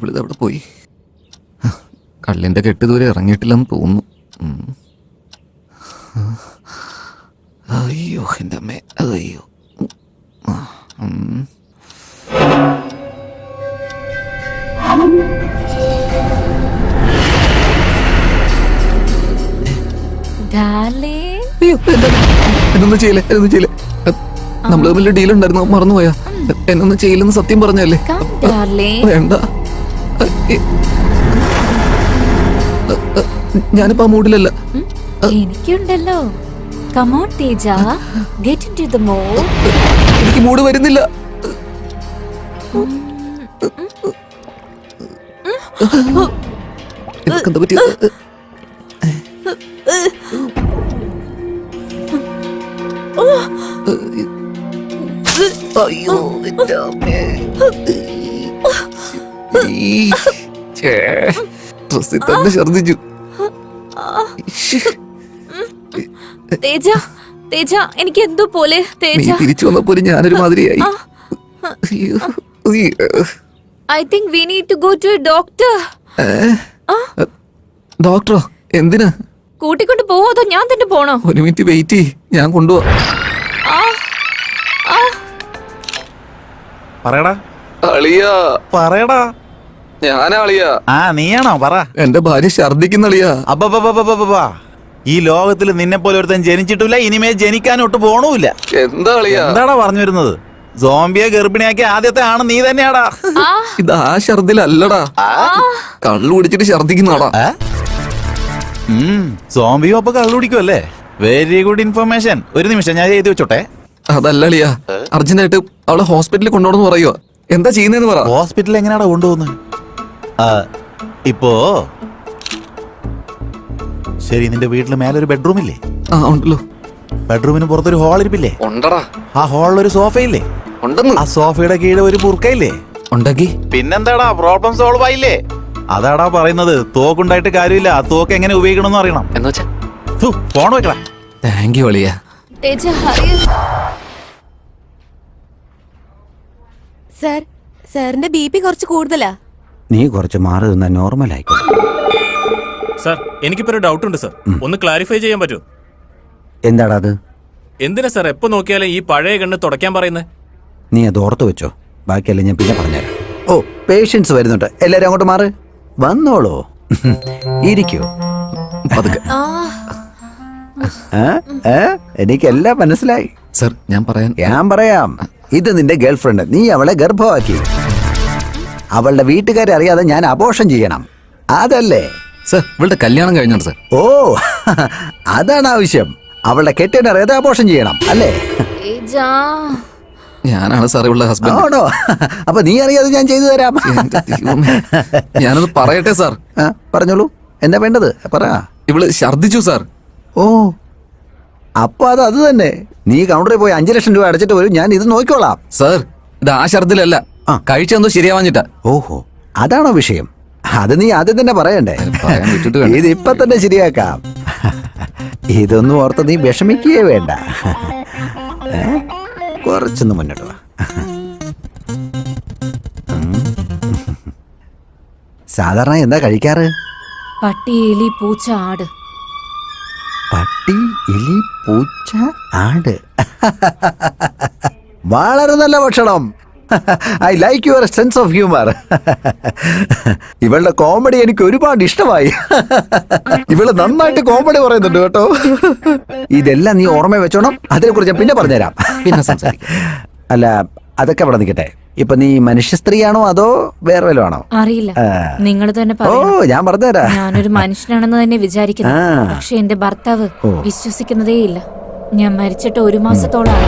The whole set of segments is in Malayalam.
ഇവളിതവിടെ പോയി. കള്ളിൻ്റെ കെട്ട് ഇതുവരെ ഇറങ്ങിയിട്ടില്ലെന്ന് തോന്നുന്നു. അയ്യോ എൻ്റെ അമ്മേ, അയ്യോ. എന്നൊന്നും ചെയ്യില്ലേ, എന്നൊന്നും ചെയ്യില്ലേ. നമ്മൾ തമ്മിൽ ഡീലുണ്ടായിരുന്നു, മറന്നുപോയാ? എന്നൊന്നും ചെയ്യില്ലെന്ന് സത്യം പറഞ്ഞല്ലേ? വേണ്ട, ഞാനിപ്പോ ആ മൂഡിലല്ല. എനിക്കുണ്ടല്ലോ. Come on, Teja. Get into the mood. എനിക്ക് മൂഡ് വരുന്നില്ല. എന്താ പറ്റിയത്? അയ്യോ ഡ്രസ്സിൽ തന്നെ ഛർദിച്ചു. തേജ, തേജ, എനിക്ക് എന്തോ പോലെ. തേജ തിരിച്ചു വന്നപ്പോ ഞാനൊരു മാതിരിയായി. I think we need to go to a doctor. ഡോക്ടറോ? എന്തിനാ? കൂട്ടിക്കൊണ്ട് പോവോ അതോ ഞാൻ തന്നെ പോണോ? ഒരു മിനിറ്റ് വെയിറ്റ് ചെയ്യ്, ഞാൻ കൊണ്ടുപോവാ. പറയടാ അളിയാ, പറയടാ. ഞാനാ അളിയാ. നീയാണോ? പറ. എന്റെ ഭാര്യ ഛർദിക്കുന്ന അളിയാ. അബ്ബാ, ഈ ലോകത്തിൽ നിന്നെ പോലെ ഒരുത്തൻ ജനിച്ചിട്ടില്ല, ഇനിമേ ജനിക്കാനൊട്ട് പോണൂല്ല. എന്താ അളിയാ? എന്താടാ പറഞ്ഞു വരുന്നത്? സോംബിയെ ഗർഭിണിയാക്കി ആദ്യത്തെ ആണ് നീ തന്നെയാടാ. ഇത് ആ ഛർദിലല്ലടാ, കള്ളു കുടിച്ചിട്ട് ഛർദിക്കുന്നതാടാ. സോംബിയും അപ്പൊ കള്ളു കുടിക്കുമല്ലേ? Very good information. ഒരു നിമിഷം ഞാൻ എഴുതി വെച്ചോട്ടെ. അതല്ല അളിയാ, അർജന്റായിട്ട് അവളെ ഹോസ്പിറ്റലിൽ കൊണ്ടുപോകണമെന്ന് പറയുക. എന്താ ചെയ്യുന്നതെന്ന് പറ. ഹോസ്പിറ്റലിൽ എങ്ങനെയാടാ കൊണ്ടുപോകുന്നത്? ഇപ്പോ ശരി, നിന്റെ വീട്ടിൽ മേലൊരു ബെഡ്റൂം ഇല്ലേ? ഉണ്ടല്ലോ. ബെഡ്റൂമിന് പുറത്തൊരു ഹോൾ ഇരിപ്പില്ലേ? ഉണ്ടടാ. ആ ഹോളിലൊരു സോഫയില്ലേ? ഉണ്ടെന്ന്. ആ സോഫയുടെ കീഴിൽ ഒരു ബുർക്കയില്ലേ? ഉണ്ടാക്കി. പിന്നെന്താടാ, പ്രോബ്ലം സോൾവ് ആയില്ലേ? അതാടാ പറയുന്നത്. തോക്കുണ്ടായിട്ട് കാര്യമില്ല, ആ തോക്ക് എങ്ങനെ ഉപയോഗിക്കണം അറിയണം. ഫോൺ വെക്കടാ. താങ്ക് യു അളിയാ. സാറിന്റെ ബി പി കുറച്ച് കൂടുതലാ. നീ കുറച്ച് മാറി നിന്നാ നോർമൽ ആയിക്കോ. സാർ, എനിക്കിപ്പോ ഒരു ഡൗട്ട് ഉണ്ട് സാർ, ഒന്ന് ക്ലാരിഫൈ ചെയ്യാൻ പറ്റുമോ? എന്താടാ അത്? എന്തിനാ സാർ എപ്പോ നോക്കിയാലും ഈ പഴയ കണ്ണ് തുടയ്ക്കാൻ പറയുന്നത്? നീ അത് ഓർത്ത് വെച്ചോ, ബാക്കിയല്ല ഞാൻ പിന്നെ പറഞ്ഞുതരാം. ഓ, പേഷ്യൻസ് വരുന്നുണ്ട്, എല്ലാരും അങ്ങോട്ട് മാറ്. വന്നോളൂ, ഇരിക്കൂ. എനിക്കെല്ലാം മനസ്സിലായി സർ. ഞാൻ പറയാം. ഇത് നിന്റെ ഗേൾഫ്രണ്ട്. നീ അവളെ ഗർഭമാക്കി. അവളുടെ വീട്ടുകാരെ അറിയാതെ ഞാൻ അബോർഷൻ ചെയ്യണം, അതല്ലേ? സർ, ഇവളുടെ കല്യാണം കഴിഞ്ഞാണ് സർ. ഓ, അതാണ് ആവശ്യം. അവളുടെ കെട്ടിയനറിയാതെ അബോർഷൻ ചെയ്യണം, അല്ലേ? ഞാനാണ് സാർ ഇവളുടെ ഹസ്ബൻഡ്. ആണോ? അപ്പൊ നീ അറിയാതെ ഞാൻ ചെയ്തു തരാം. ഞാനത് പറയട്ടെ സാർ. പറഞ്ഞോളൂ, എന്താ വേണ്ടത് പറ. ഇവള് ഛർദിച്ചു സാർ. ഓ, അപ്പൊ അത് തന്നെ. നീ കൗണ്ടറിൽ പോയി 5 ലക്ഷം രൂപ അടച്ചിട്ട് വരും, ഞാൻ ഇത് നോക്കിക്കോളാം. സാർ, ഇത് ആ ഛർദിലല്ല, കഴിച്ചെന്തോ ശരിയാവാഞ്ഞിട്ടാ. ഓഹോ, അതാണോ വിഷയം? അത് നീ ആദ്യം തന്നെ പറയണ്ടേ? ഇത് ഇപ്പൊ തന്നെ ശരിയാക്കാം. ഇതൊന്നും ഓർത്ത് നീ വിഷമിക്കുകയേ വേണ്ട. കുറച്ചൊന്ന് മുന്നോട്ട് വാ. സാധാരണ എന്താ കഴിക്കാറ്? പട്ടി, എലി, പൂച്ച, ആട്. പട്ടി, എലി, പൂച്ച, ആട്. വളരെ നല്ല ഭക്ഷണം. I like your sense of humour. ഇവളുടെ കോമഡി എനിക്ക് ഒരുപാട് ഇഷ്ടമായി. ഇവള് നന്നായിട്ട് കോമഡി പറയുന്നുണ്ട് കേട്ടോ. ഇതെല്ലാം നീ ഓർമ്മ വെച്ചോണം. അതിനെ കുറിച്ച് ഞാൻ പിന്നെ പറഞ്ഞുതരാം. പിന്നെ സംസാരിക്കാം. അല്ല, അതൊക്കെ അവിടെ നിൽക്കട്ടെ. ഇപ്പൊ നീ മനുഷ്യ സ്ത്രീയാണോ അതോ വേറെ വല്ലതും ആണോ? അറിയില്ല, നിങ്ങൾ തന്നെ ഓ, ഞാൻ പറഞ്ഞുതരാം. ഞാനൊരു മനുഷ്യനാണെന്ന് തന്നെ വിചാരിക്കുന്നു. പക്ഷെ എന്റെ ഭർത്താവ് വിശ്വസിക്കുന്നതേ ഇല്ല. ഞാൻ മരിച്ചിട്ട് 1 മാസത്തോളായി.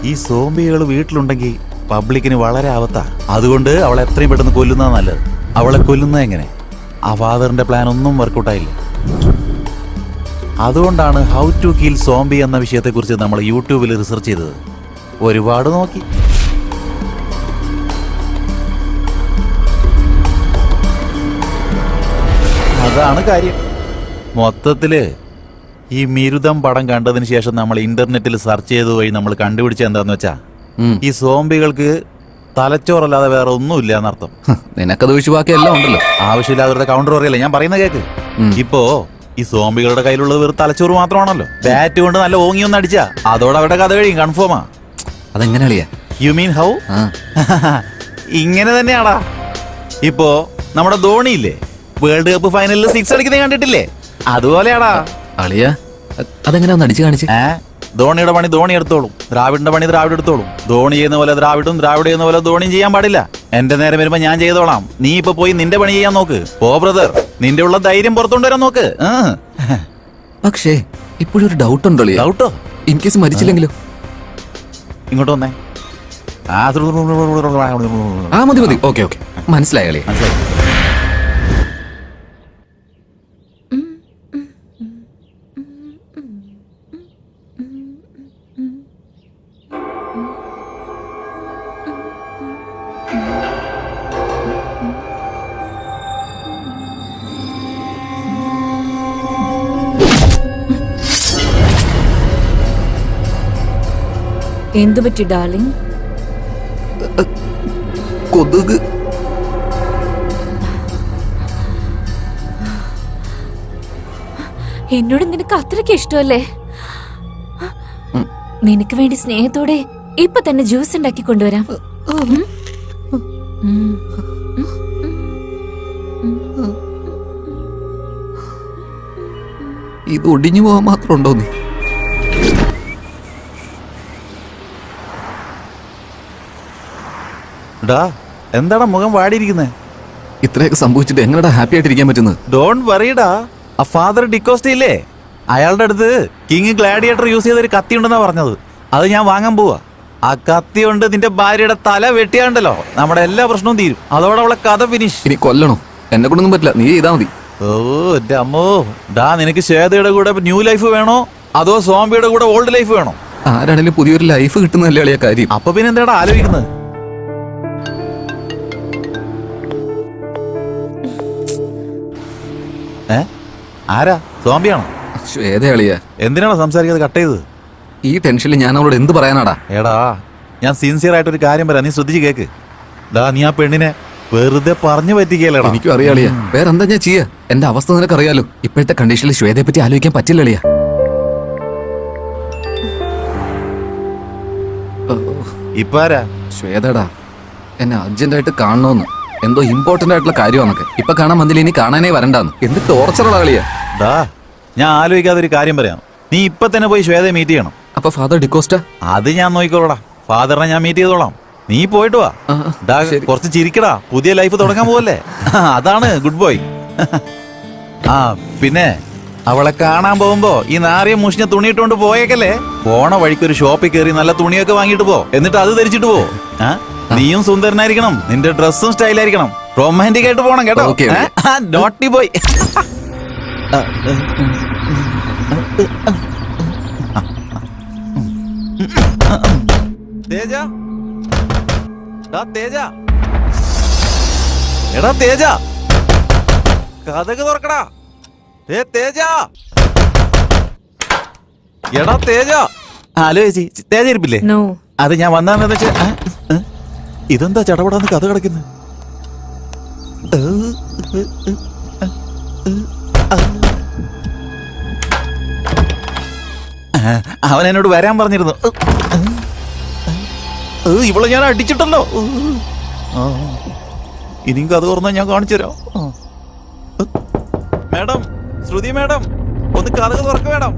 ഈ സോംബികൾ വീട്ടിലുണ്ടെങ്കിൽ പബ്ലിക്കിന് വളരെ ആവത്താ. അതുകൊണ്ട് അവളെ എത്രയും പെട്ടെന്ന് കൊല്ലുന്നതാ നല്ലത്. അവളെ കൊല്ലുന്നത് എങ്ങനെ? ആ ഫാദറിന്റെ പ്ലാൻ ഒന്നും വർക്കൗട്ടായില്ല. അതുകൊണ്ടാണ് ഹൗ ടു കിൽ സോംബി എന്ന വിഷയത്തെക്കുറിച്ച് നമ്മൾ യൂട്യൂബിൽ റിസർച്ച് ചെയ്തത്. ഒരുപാട് നോക്കി. അതാണ് കാര്യം. മൊത്തത്തില് ഈ മിരുതം പടം കണ്ടതിന് ശേഷം നമ്മൾ ഇന്റർനെറ്റിൽ സെർച്ച് ചെയ്ത് വഴി നമ്മൾ കണ്ടുപിടിച്ച എന്താന്ന് വെച്ചാ ഈ സോംബികൾക്ക് തലച്ചോറല്ലാതെ വേറെ ഒന്നുമില്ല എന്നർത്ഥം. നിനക്കത് ഒഴിച്ചു ബാക്കി എല്ലാം ഉണ്ടല്ലോ. ആവശ്യമില്ലാതെ കൗണ്ടർ പറയല്ലേ ഞാൻ പറയുന്ന കേക്ക്. ഇപ്പോ ഈ സോംബികളുടെ കയ്യിലുള്ളത് വെറും തലച്ചോറ് മാത്രമാണല്ലോ. ബാറ്റ് കൊണ്ട് നല്ല ഓങ്ങി ഒന്ന് അടിച്ചാ അതോടെ അവരുടെ കഥ കഴിയും. കൺഫേമാ. അതെങ്ങനെ അളിയാ? You mean how? ഇങ്ങനെ തന്നെയാടാ. ഇപ്പോ നമ്മുടെ ധോണിയില്ലേ, വേൾഡ് കപ്പ് ഫൈനലിൽ 6 അടിക്കുന്നത് കണ്ടിട്ടില്ലേ? അതുപോലെയാടാ അളിയാ. അതെങ്ങനെയാ ഒന്ന് അടിച്ചു കാണിച്ച്? ധോണിയുടെ പണി ധോണി എടുത്തോളും, ദ്രാവിഡിന്റെ പണി ദ്രാവിഡ് എടുത്തോളും. ധോണി ചെയ്യുന്ന പോലെ ദ്രാവിഡും, ദ്രാവിഡ് ചെയ്യുന്ന പോലെ ധോണിയും ചെയ്യാൻ പാടില്ല. എന്റെ നേരം വരുമ്പോ ഞാൻ ചെയ്തോളാം. നീ ഇപ്പൊ പോയി നിന്റെ പണി ചെയ്യാൻ നോക്ക്. പോ ബ്രദർ, നിന്റെ ഉള്ള ധൈര്യം പുറത്തുകൊണ്ടുവരാൻ നോക്ക്. പക്ഷേ ഇപ്പോഴും ഒരു ഡൗട്ട് ഉണ്ടോ അളിയാ? ഡൗട്ടോ? ഇൻ കേസ് മരിച്ചില്ലെങ്കിലോ? ഇങ്ങോട്ട് വന്നേ. മതി മതി. ഓക്കെ ഓക്കെ, മനസ്സിലായി അളിയാ. മനസ്സിലായി. എന്തു പറ്റി ഡാർലിംഗ്? കൊതുക്. എന്നോട് നിനക്ക് അത്രയ്ക്ക് ഇഷ്ടമല്ലേ? നിനക്ക് വേണ്ടി സ്നേഹത്തോടെ ഇപ്പൊ തന്നെ ജ്യൂസ് ഉണ്ടാക്കി കൊണ്ടുവരാം. ഇത് ഒടിഞ്ഞു പോകാൻ മാത്രം ഉണ്ടോ നീ? എന്താടാ മുഖം വാടിയിരിക്കുന്നേ? ഇത്രയൊക്കെ സംഭവിച്ചിട്ട് എങ്ങനെയാ ഹാപ്പി ആയിട്ടിരിക്കാൻ പറ്റുന്നത്? ഡോണ്ട് വറീടാ. ആ ഫാദർ ഡിക്കോസ്റ്റ ഇല്ലേ, അയാളുടെ അടുത്ത് കിങ് ഗ്ലാഡിയേറ്റർ യൂസ് ചെയ്ത ഒരു കത്തി ഉണ്ടെന്നാ പറഞ്ഞത്. അത് ഞാൻ വാങ്ങാൻ പോവാ. ആ കത്തി കൊണ്ട് നിന്റെ ഭാര്യയുടെ തല വെട്ടിയാണ്ടല്ലോ നമ്മുടെ എല്ലാ പ്രശ്നവും തീരും. അതോടെ അവളെ കഥ ഫിനിഷ്. ഇനി കൊല്ലണോ? എന്നെ കൊണ്ടൊന്നും പറ്റില്ല, നീ ചെയ്താ മതി. ഓ എന്റെ അമ്മോ. നിനക്ക് ശ്വേതയുടെ കൂടെ ന്യൂ ലൈഫ് വേണോ അതോ സോംബിയുടെ കൂടെ ഓൾഡ് ലൈഫ് വേണോ? ആരാണെങ്കിലും പുതിയൊരു ലൈഫ് കിട്ടുന്നതല്ലേ അളിയാ കാര്യം. അപ്പൊ പിന്നെ എന്താടാ ആലോചിക്കുന്നത്? ആരാ? സോംബിയാണോ? ശ്വേത അളിയാ. എന്തിനാണോ സംസാരിക്കാതെ കട്ട് ചെയ്തത്? ഈ ടെൻഷനിൽ ഞാൻ അവളോട് എന്ത് പറയാനാടാ? എടാ ഞാൻ സിൻസിയർ ആയിട്ടൊരു കാര്യം പറയാം, നീ ശ്രദ്ധിച്ച് കേക്ക്. നീ ആ പെണ്ണിനെ വെറുതെ പറഞ്ഞു പറ്റിക്കല്ലേടാ. എനിക്കും അറിയാളിയാ, വേറെ എന്താ ഞാൻ ചെയ്യാ? എന്റെ അവസ്ഥ നിനക്ക് അറിയാലോ. ഇപ്പോഴത്തെ കണ്ടീഷനിൽ ശ്വേതയെ പറ്റി ആലോചിക്കാൻ പറ്റില്ല അളിയാ. ഇപ്പൊ ആരാ? ശ്വേതടാ, എന്നെ അർജന്റായിട്ട് കാണണോന്ന്, എന്തോ ഇമ്പോർട്ടന്റ് ആയിട്ടുള്ള കാര്യമാണൊക്കെ. ഇപ്പൊ കാണാൻ വന്നില്ല, ഇനി കാണാനേ വരണ്ടാന്ന്. എന്ത് ടോർച്ചറുള്ള കളിയാ. ഞാൻ ആലോചിക്കാതെ ഒരു കാര്യം പറയാം. നീ ഇപ്പൊ തന്നെ പോയി ശ്വേതയെ മീറ്റ് ചെയ്യണം. അപ്പൊ ഫാദർ ഡിക്കോസ്റ്റ? അത് ഞാൻ നോക്കിക്കോളാം. ഫാദറിനെ ഞാൻ മീറ്റ് ചെയ്തോളാം. നീ പോയിട്ട് വാ. കുറച്ച് ചിരിക്കടാ, പുതിയ ലൈഫ് തുടങ്ങാൻ പോവല്ലേ. അതാണ് ഗുഡ് ബോയ്. പിന്നെ അവളെ കാണാൻ പോകുമ്പോ ഈ നാറിയ മുഷിഞ്ഞ തുണിയിട്ടോണ്ട് പോയേക്കല്ലേ. പോണ വഴിക്ക് ഒരു ഷോപ്പിൽ കയറി നല്ല തുണിയൊക്കെ വാങ്ങിട്ട് പോ. എന്നിട്ട് അത് ധരിച്ചിട്ട് പോ. നീയും സുന്ദരനായിരിക്കണം, നിന്റെ ഡ്രസ്സും സ്റ്റൈലായിരിക്കണം. റൊമാൻറ്റിക് ആയിട്ട് പോണം കേട്ടോ. Naughty boy. തേജ, തേജ, എടാ തേജ, കഥക് തുറക്കടാ. തേജ, എടാ തേജ. ഹലോ ചേച്ചി, തേജ ഇരിപ്പില്ലേ? അത് ഞാൻ വന്നാന്ന് വെച്ചാ. ഇതെന്താ ചടപടാന്ന് കഥ കിടക്കുന്നത്? അവൻ എന്നോട് വരാൻ പറഞ്ഞിരുന്നു. ഇവളെ ഞാൻ അടിച്ചിട്ടല്ലോ. ഇനിയും കഥ തുറന്നാ ഞാൻ കാണിച്ചു തരാം. മാഡം, ശ്രുതി മാഡം, ഒന്ന് കഥക് തുറക്ക മാഡം.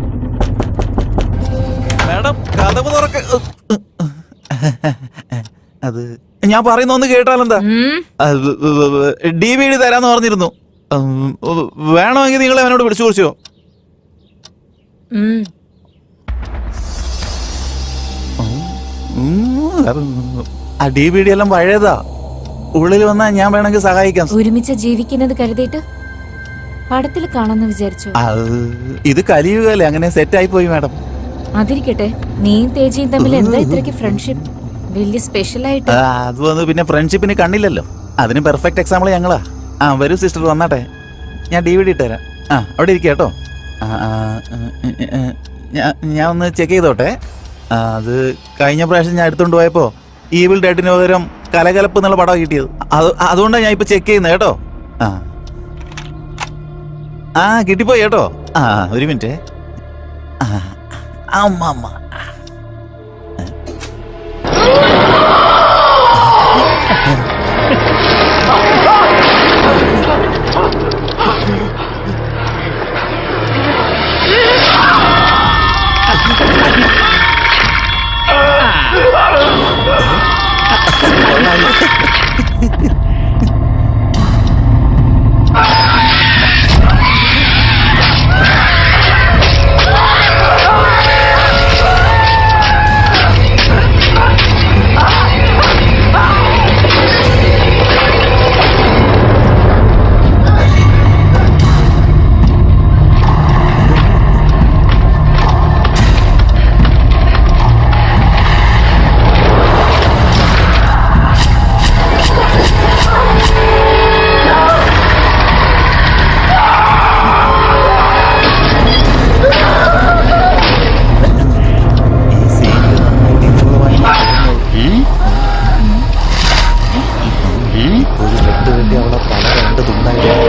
മാഡം കഥക് തുറക്ക. അത് ഞാൻ പറയുന്ന ഒന്ന് കേട്ടാലെന്താ? DVD തരാന്ന് പറഞ്ഞിരുന്നു. വേണമെങ്കിൽ നിങ്ങൾ അവനോട് വിളിച്ചു കുറിച്ചോ. ആ DVD എല്ലാം പഴയതാ. ഉള്ളിൽ വന്നാ ഞാൻ വേണമെങ്കിൽ സഹായിക്കാം. ഒരുമിച്ച് ജീവിക്കുന്നത് കരുതിയിട്ട് പടത്തിൽ കാണാന്ന് വിചാരിച്ചു. ഇത് കലിയുകയല്ലേ, അങ്ങനെ സെറ്റ് ആയി പോയി മാഡം. അതിരിക്കട്ടെ, നീയും തേജയും തമ്മിൽ എന്താ ഇത്രയ്ക്ക് ഫ്രണ്ട്ഷിപ്പ്? വലിയ സ്പെഷ്യൽ ആയിട്ട്. അത് വന്ന് പിന്നെ ഫ്രണ്ട്ഷിപ്പിന് കണ്ണില്ലല്ലോ, അതിന് പെർഫെക്റ്റ് എക്സാമ്പിൾ ഞങ്ങളാ. വരൂ സിസ്റ്റർ, വന്നാട്ടെ, ഞാൻ DVD ഇട്ടുതരാം. അവിടെ ഇരിക്കുക കേട്ടോ. ഞാൻ ഒന്ന് ചെക്ക് ചെയ്തോട്ടെ. അത് കഴിഞ്ഞ പ്രാവശ്യം ഞാൻ എടുത്തോണ്ട് പോയപ്പോ ഈവിൾ ഡെഡിന് പകരം കലകലപ്പ് എന്നുള്ള പടം കിട്ടിയത്. അതുകൊണ്ടാണ് ഞാൻ ഇപ്പൊ ചെക്ക് ചെയ്യുന്നത് കേട്ടോ. കിട്ടിപ്പോയി കേട്ടോ. ഒരു മിനിറ്റ്. അമ്മ അവളെ പല രണ്ട് തുണ്ടായിട്ട്